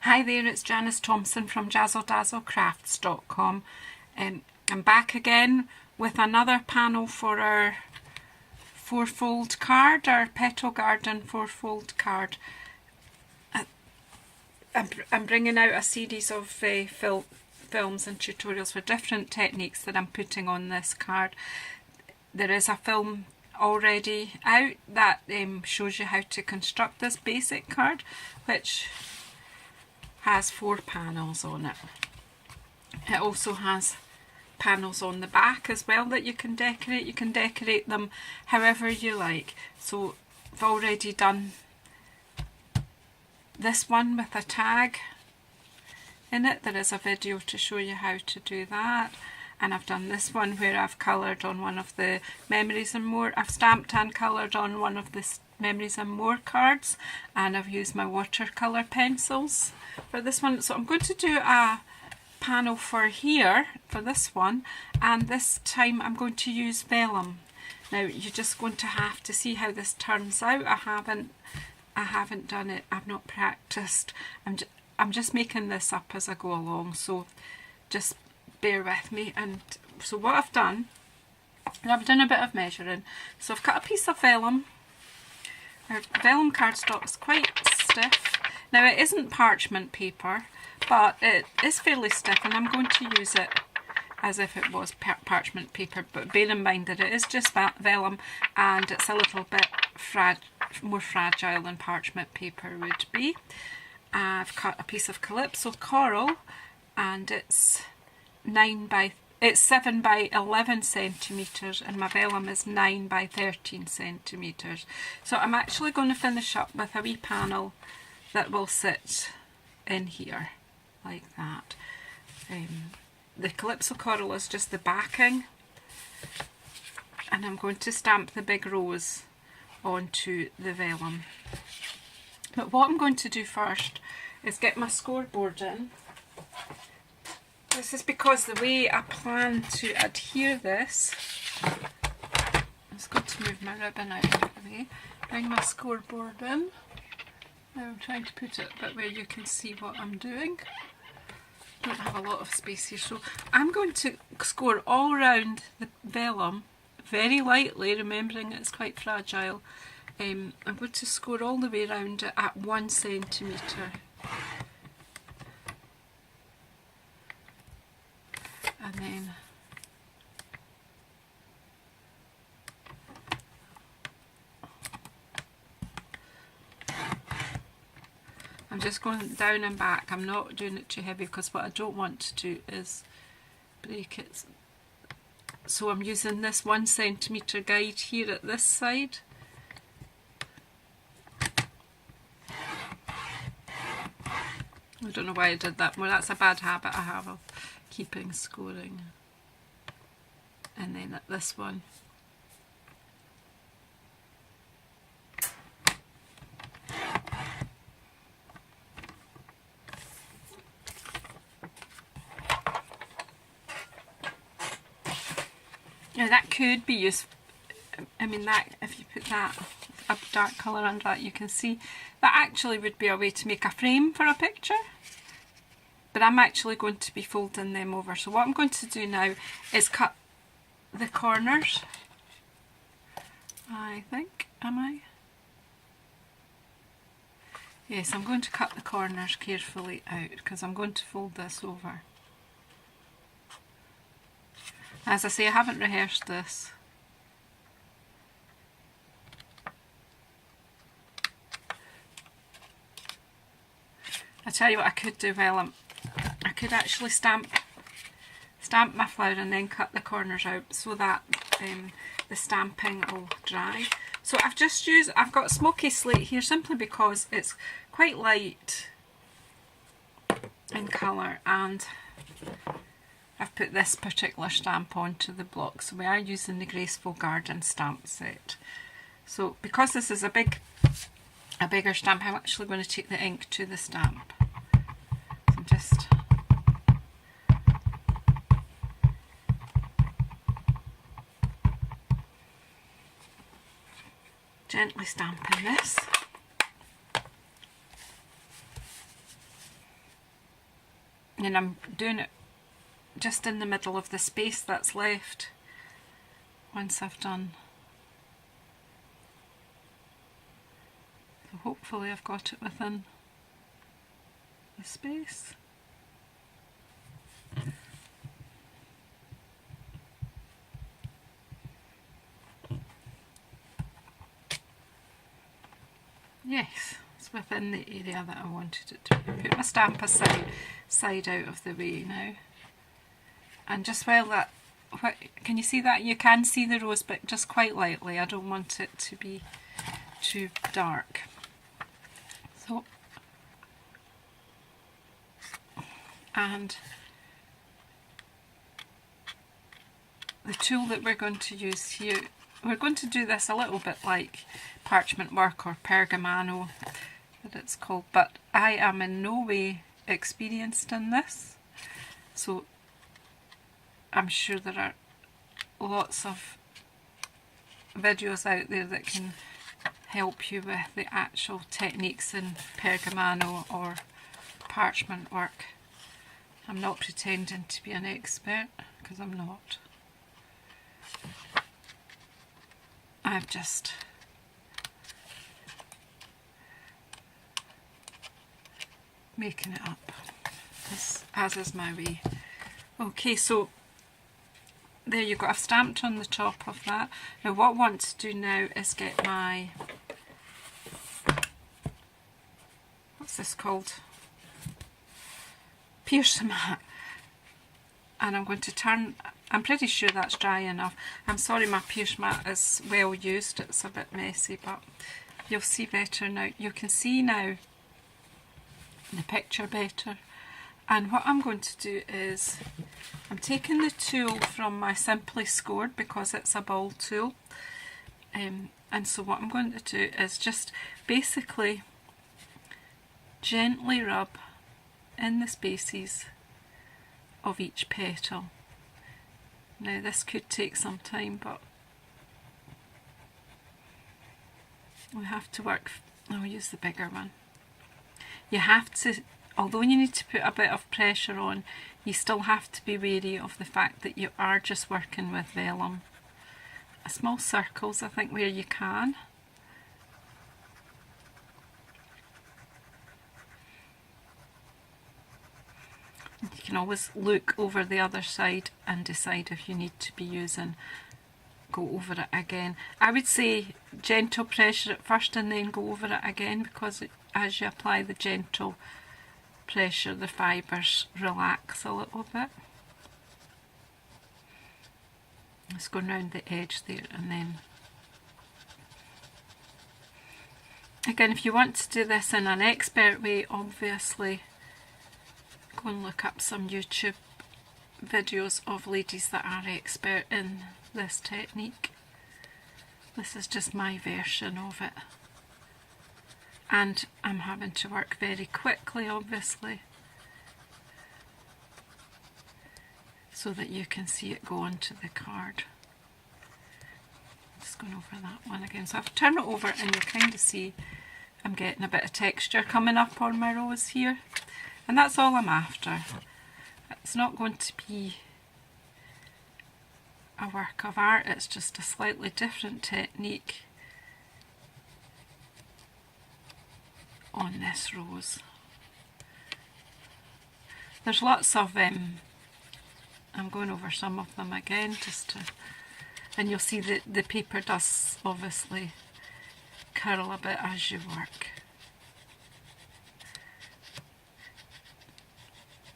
Hi there, it's Janice Thompson from JazzleDazzleCrafts.com. I'm back again with another panel for our four-fold card, our Petal Garden four-fold card. I'm bringing out a series of films and tutorials for different techniques that I'm putting on this card. There is a film already out that shows you how to construct this basic card, which has 4 panels on it. It also has panels on the back as well that you can decorate. You can decorate them however you like. So I've already done this one with a tag in it. There is a video to show you how to do that. And I've done this one where I've coloured on one of the Memories and More. I've stamped and coloured on one of the Memories and More cards, and I've used my watercolour pencils for this one. So I'm going to do a panel for here, for this one, and this time I'm going to use Vellum. Now you're just going to have to see how this turns out. I haven't done it, I've not practiced. I'm just making this up as I go along, so just bear with me. And so what I've done a bit of measuring. So I've cut a piece of vellum. Our vellum cardstock is quite stiff. Now it isn't parchment paper, but it is fairly stiff, and I'm going to use it as if it was parchment paper, but bear in mind that it is just vellum and it's a little bit more fragile than parchment paper would be. I've cut a piece of Calypso coral, and it's 7 by 11 centimetres, and my vellum is 9 by 13 centimetres. So I'm actually going to finish up with a wee panel that will sit in here like that. The Calypso coral is just the backing, and I'm going to stamp the big rose onto the vellum. But what I'm going to do first is get my scoreboard in. This is because the way I plan to adhere this, I'm just going to move my ribbon out of the way, bring my scoreboard in. Now I'm trying to put it a bit where you can see what I'm doing. I don't have a lot of space here, so I'm going to score all around the vellum very lightly, remembering it's quite fragile. I'm going to score all the way around it at 1 centimetre. And then I'm just going down and back. I'm not doing it too heavy because what I don't want to do is break it. So I'm using this 1 centimetre guide here at this side. I don't know why I did that more. That's a bad habit I have of keeping scoring. And then at this one. Now that could be used, I mean, that if you put that a dark colour under that, you can see that actually would be a way to make a frame for a picture. But I'm actually going to be folding them over. So what I'm going to do now is cut the corners. I think, am I? Yes, I'm going to cut the corners carefully out because I'm going to fold this over. As I say, I haven't rehearsed this. I tell you what I could do, well, I could actually stamp my flower and then cut the corners out so that the stamping will dry. So I've got smoky slate here simply because it's quite light in colour, and I've put this particular stamp onto the block. So we are using the Graceful Garden stamp set. So because this is a bigger stamp, I'm actually going to take the ink to the stamp. So I'm just gently stamping this. and I'm doing it just in the middle of the space that's left once I've done. So hopefully I've got it within the space. Yes, it's within the area that I wanted it to be. Put my stamp side out of the way now. And just while that, can you see that? You can see the rose, but just quite lightly. I don't want it to be too dark. So, and the tool that we're going to use here, we're going to do this a little bit like parchment work or pergamano that it's called, but I am in no way experienced in this, so I'm sure there are lots of videos out there that can help you with the actual techniques in pergamano or parchment work. I'm not pretending to be an expert, because I'm not. I'm just making it up, as is my way. Okay, so there you go. I've stamped on the top of that. Now what I want to do now is get my, what's this called? Pierce mat. And I'm going to turn, I'm pretty sure that's dry enough. I'm sorry my pierce mat is well used, it's a bit messy, but you'll see better now. You can see now the picture better. And what I'm going to do is, I'm taking the tool from my Simply Scored because it's a ball tool. And so what I'm going to do is just basically gently rub in the spaces of each petal. Now this could take some time, but we have to work, I'll use the bigger one. You have to, although you need to put a bit of pressure on, you still have to be wary of the fact that you are just working with vellum. Small circles, I think, where you can. You can always look over the other side and decide if you need to be using, go over it again. I would say gentle pressure at first and then go over it again, because as you apply the gentle pressure the fibres relax a little bit. Just going round the edge there, and then again, if you want to do this in an expert way, obviously go and look up some YouTube videos of ladies that are expert in this technique. This is just my version of it, and I'm having to work very quickly, obviously, so that you can see it go onto the card. Just going over that one again. So I've turned it over and you kind of see I'm getting a bit of texture coming up on my rose here, and that's all I'm after. It's not going to be a work of art, it's just a slightly different technique on this rose. There's lots of, I'm going over some of them again just to, and you'll see that the paper does obviously curl a bit as you work.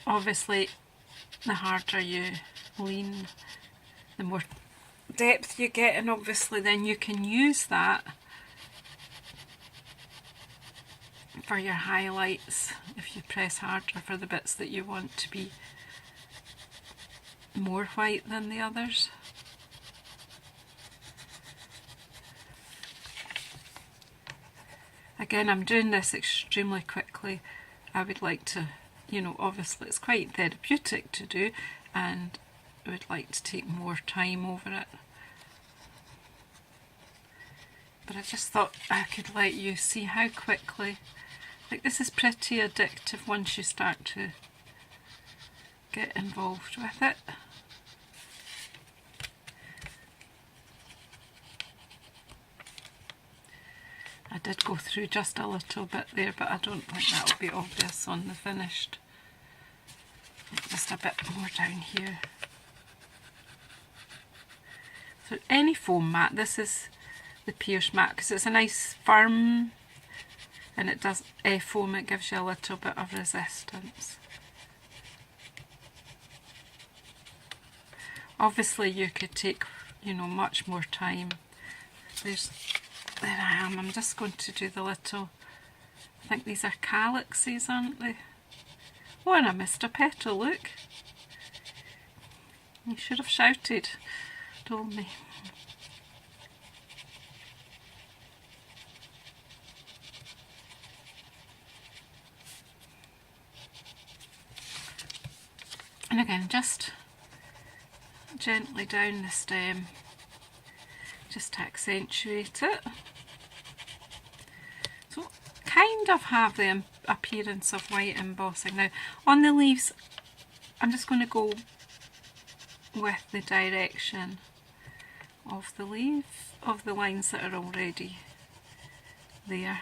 Obviously the harder you lean, the more depth you get, and obviously then you can use that for your highlights if you press harder for the bits that you want to be more white than the others. Again, I'm doing this extremely quickly. I would like to, you know, obviously it's quite therapeutic to do, and I would like to take more time over it. But I just thought I could let you see how quickly, like, this is pretty addictive once you start to get involved with it. I did go through just a little bit there, but I don't think that'll be obvious on the finished. Just a bit more down here. So any foam mat, this is the Pierce mat because it's a nice firm, and it does foam, it gives you a little bit of resistance. Obviously you could take, you know, much more time. There I am. I'm just going to do the little, I think these are calyxes, aren't they? Oh, and I missed a petal, look. You should have shouted, told me. And again, just gently down the stem, just to accentuate it. So kind of have the appearance of white embossing. Now on the leaves I'm just going to go with the direction of the leaf, of the lines that are already there.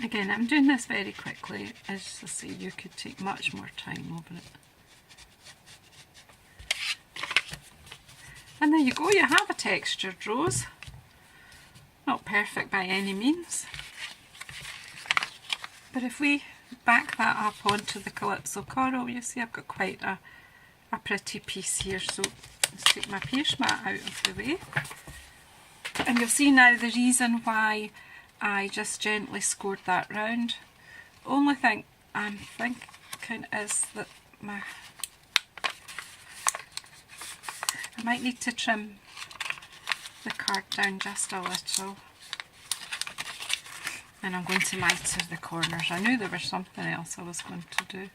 Again, I'm doing this very quickly. As I say, you could take much more time over it. And there you go, you have a textured rose. Not perfect by any means. But if we back that up onto the Calypso coral, you see I've got quite a pretty piece here. So let's take my pierce mat out of the way. And you'll see now the reason why I just gently scored that round. The only thing I'm thinking is that I might need to trim the card down just a little. And I'm going to miter the corners. I knew there was something else I was going to do.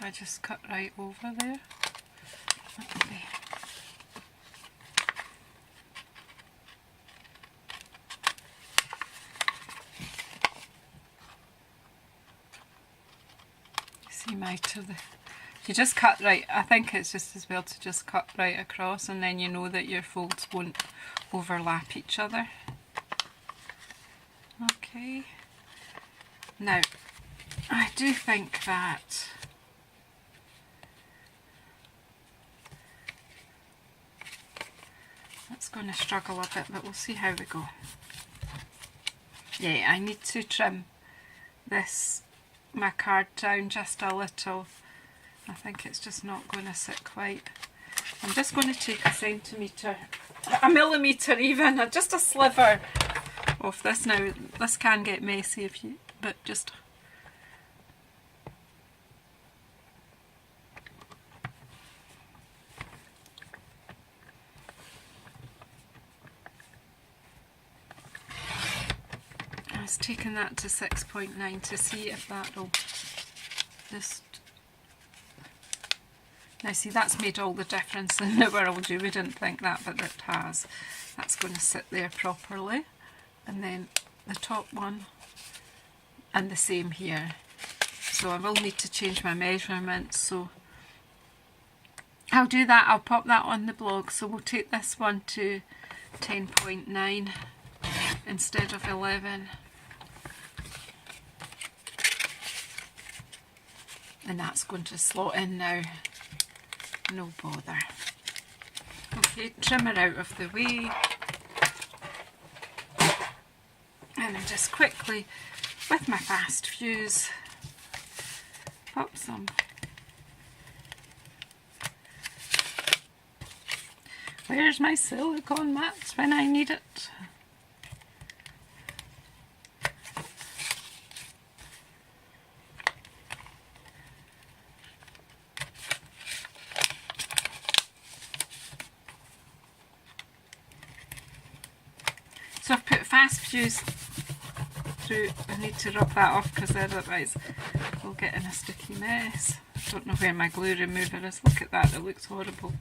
I just cut right over there. Okay. See my to the. You just cut right. I think it's just as well to just cut right across, and then you know that your folds won't overlap each other. Okay. Now, I do think that it's going to struggle a bit, but we'll see how we go. Yeah, I need to trim my card down just a little. I think it's just not going to sit quite. I'm just going to take a millimetre even, just a sliver of this. Now this can get messy but just taking that to 6.9 to see if that'll just... Now see, that's made all the difference in the world. You wouldn't think that, but it has. That's going to sit there properly. And then the top one, and the same here. So I will need to change my measurements, so I'll do that. I'll pop that on the blog. So we'll take this one to 10.9 instead of 11. And that's going to slot in now, no bother. Okay, trim her out of the way. And then just quickly, with my fast fuse, pop some. Where's my silicone mats when I need it? fast fuse through. I need to rub that off because otherwise we'll get in a sticky mess. I don't know where my glue remover is. Look at that, it looks horrible.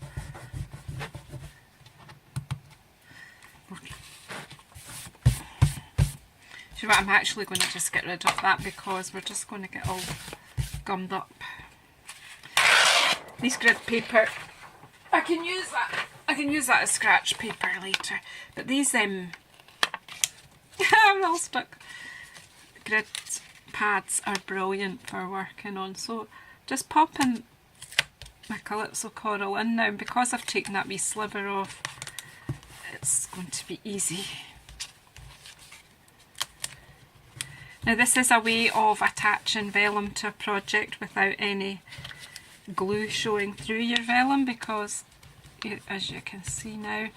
So I'm actually going to just get rid of that because we're just going to get all gummed up. These grid paper, I can use that as scratch paper later. But these I'm all stuck. Grid pads are brilliant for working on. So just popping my Calypso coral in now, and because I've taken that wee sliver off, it's going to be easy. Now this is a way of attaching vellum to a project without any glue showing through your vellum, because as you can see now,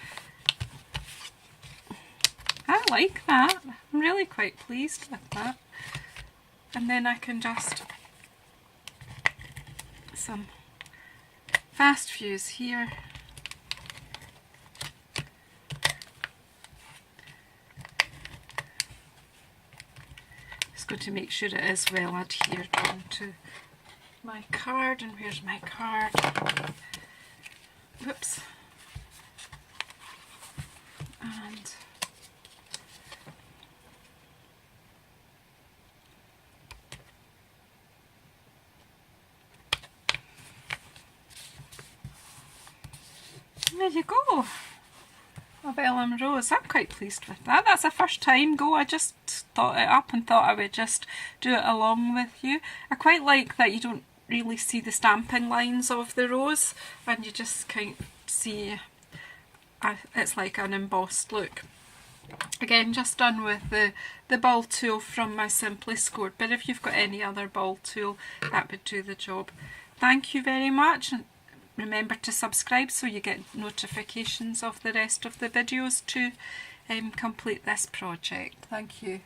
I like that. I'm really quite pleased with that. And then I can just some fast fuse here. Going to make sure it is well adhered onto my card. And where's my card? Whoops. And there you go. A Vellum rose. I'm quite pleased with that. That's a first time go. I just thought it up and thought I would just do it along with you. I quite like that you don't really see the stamping lines of the rose and you just kind of see it's like an embossed look. Again, just done with the ball tool from my Simply Scored, but if you've got any other ball tool that would do the job. Thank you very much. Remember to subscribe so you get notifications of the rest of the videos to complete this project. Thank you.